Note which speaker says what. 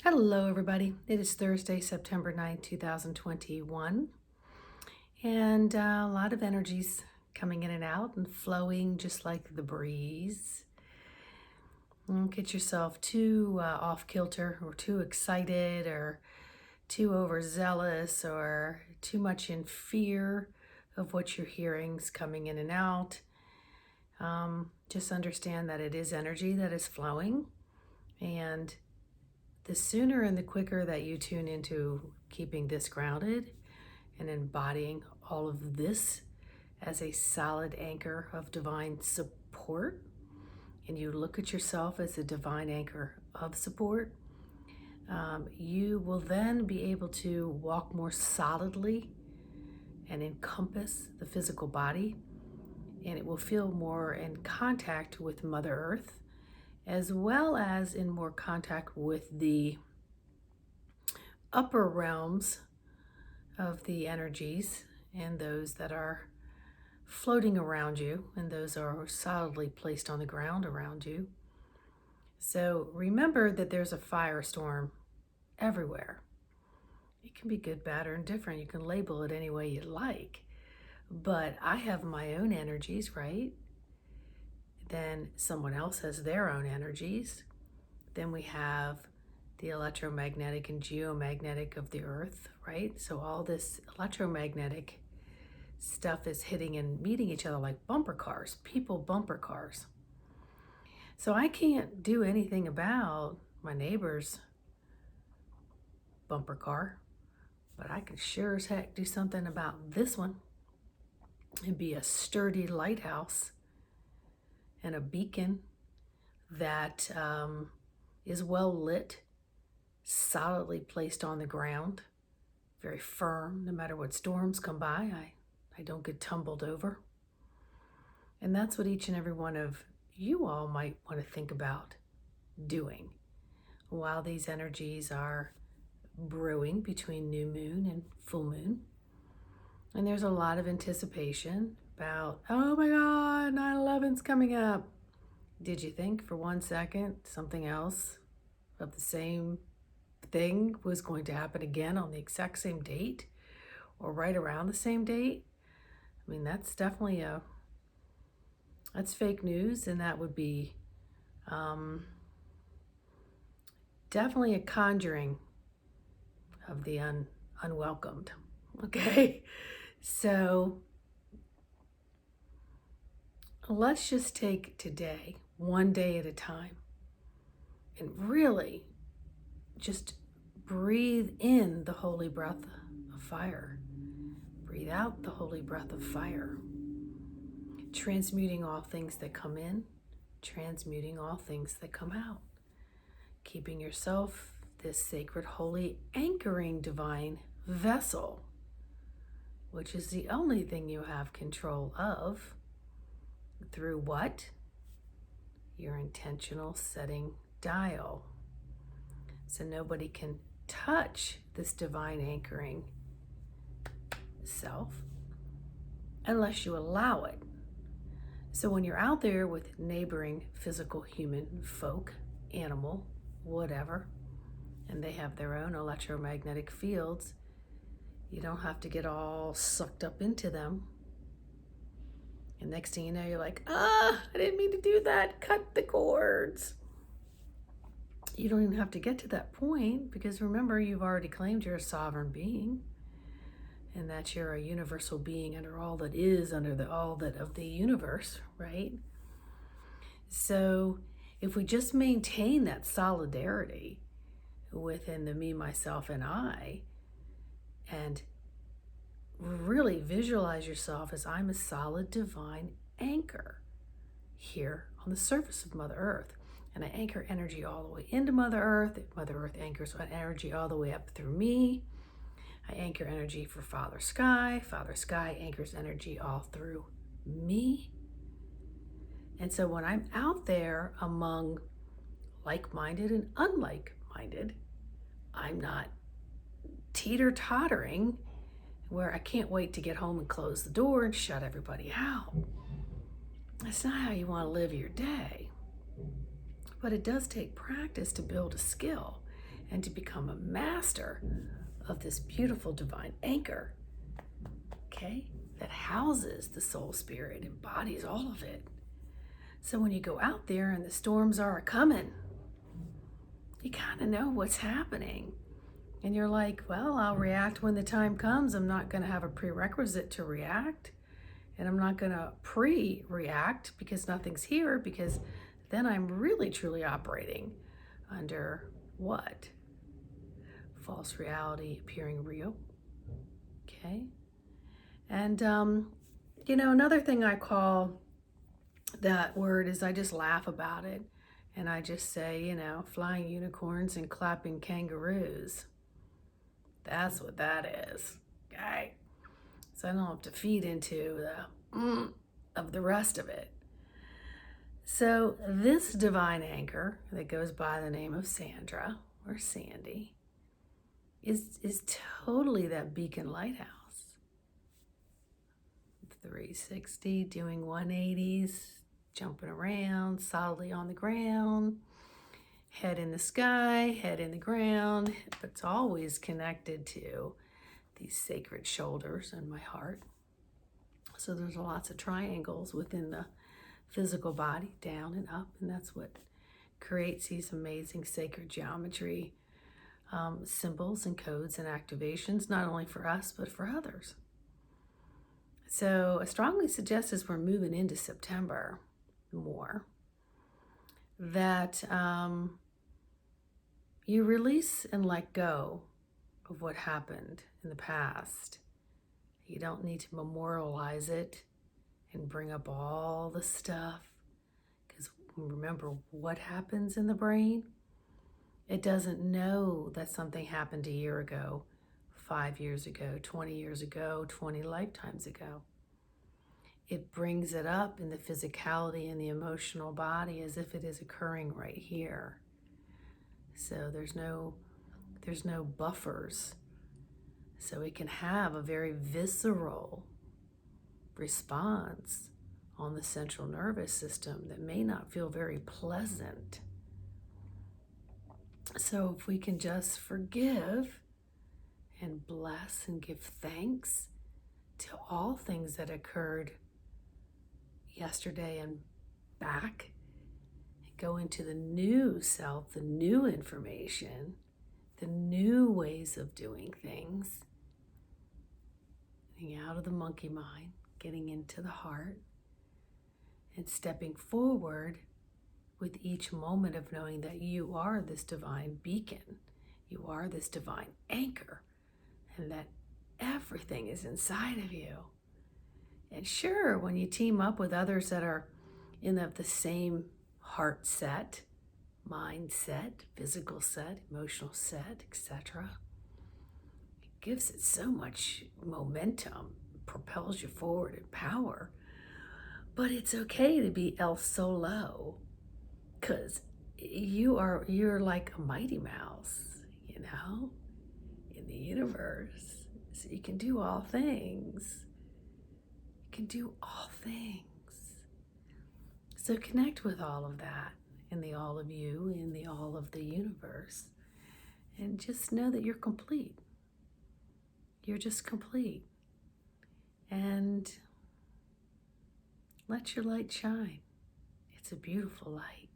Speaker 1: Hello, everybody. It is Thursday, September 9th, 2021, and a lot of energies coming in and out and flowing just like the breeze. Don't get yourself too off kilter or too excited or too overzealous or too much in fear of what you're hearing's coming in and out. Just understand that it is energy that is flowing, and the sooner and the quicker that you tune into keeping this grounded and embodying all of this as a solid anchor of divine support, and you look at yourself as a divine anchor of support, you will then be able to walk more solidly and encompass the physical body, and it will feel more in contact with Mother Earth, as well as in more contact with the upper realms of the energies and those that are floating around you, and those are solidly placed on the ground around you. So remember that there's a firestorm everywhere. It can be good, bad, or indifferent. You can label it any way you like. But I have my own energies, right? Then someone else has their own energies. Then we have the electromagnetic and geomagnetic of the earth, right? So all this electromagnetic stuff is hitting and meeting each other like bumper cars, people bumper cars. So I can't do anything about my neighbor's bumper car, but I can sure as heck do something about this one and be a sturdy lighthouse and a beacon that is well lit, solidly placed on the ground, very firm. No matter what storms come by, I don't get tumbled over. And that's what each and every one of you all might want to think about doing while these energies are brewing between new moon and full moon. And there's a lot of anticipation about, oh my God, 9/11's coming up. Did you think for 1 second something else of the same thing was going to happen again on the exact same date or right around the same date? I mean, that's definitely that's fake news, and that would be definitely a conjuring of the unwelcomed. Okay, so let's just take today one day at a time and really just breathe in the holy breath of fire. Breathe out the holy breath of fire, transmuting all things that come in, transmuting all things that come out, keeping yourself this sacred, holy, anchoring divine vessel, which is the only thing you have control of through what? Your intentional setting dial. So nobody can touch this divine anchoring self unless you allow it. So when you're out there with neighboring physical human folk, animal, whatever, and they have their own electromagnetic fields, you don't have to get all sucked up into them. And next thing you know, you're like, I didn't mean to do that. Cut the cords. You don't even have to get to that point, because remember, you've already claimed you're a sovereign being and that you're a universal being under all that is, under the all that of the universe, right? So if we just maintain that solidarity within the me, myself, and I, and really visualize yourself as I'm a solid divine anchor here on the surface of Mother Earth. And I anchor energy all the way into Mother Earth. Mother Earth anchors energy all the way up through me. I anchor energy for Father Sky. Father Sky anchors energy all through me. And so when I'm out there among like-minded and unlike-minded, I'm not teeter-tottering where I can't wait to get home and close the door and shut everybody out. That's not how you want to live your day. But it does take practice to build a skill. and to become a master of this beautiful divine anchor, okay, that houses the soul spirit, embodies all of it. So when you go out there and the storms are coming, you kind of know what's happening. And you're like, well, I'll react when the time comes. I'm not going to have a prerequisite to react. And I'm not going to pre-react because nothing's here, because then I'm really truly operating under what? False reality appearing real. Okay. And, another thing I call that word is I just laugh about it. And I just say, flying unicorns and clapping kangaroos. That's what that is. Okay. So I don't have to feed into the of the rest of it. So this divine anchor that goes by the name of Sandra or Sandy is totally that beacon lighthouse. 360, doing 180s, jumping around, solidly on the ground, head in the sky, head in the ground, but it's always connected to these sacred shoulders and my heart. So there's lots of triangles within the physical body, down and up, and that's what creates these amazing sacred geometry symbols and codes and activations, not only for us, but for others. So I strongly suggest, as we're moving into September more, that you release and let go of what happened in the past. You don't need to memorialize it and bring up all the stuff, because remember what happens in the brain? It doesn't know that something happened a year ago, 5 years ago, 20 years ago, 20 lifetimes ago. It brings it up in the physicality and the emotional body as if it is occurring right here. So there's no buffers. So it can have a very visceral response on the central nervous system that may not feel very pleasant. So if we can just forgive and bless and give thanks to all things that occurred yesterday and back, and go into the new self, the new information, the new ways of doing things, getting out of the monkey mind, getting into the heart, and stepping forward with each moment of knowing that you are this divine beacon, you are this divine anchor, and that everything is inside of you. And sure, when you team up with others that are in the same heart set, mind set, physical set, emotional set, etc., it gives it so much momentum, propels you forward in power. But it's okay to be El Solo, because you're like a Mighty Mouse, in the universe. So you can do all things. You can do all things. So connect with all of that, in the all of you, in the all of the universe. And just know that you're complete. You're just complete. And let your light shine. It's a beautiful light.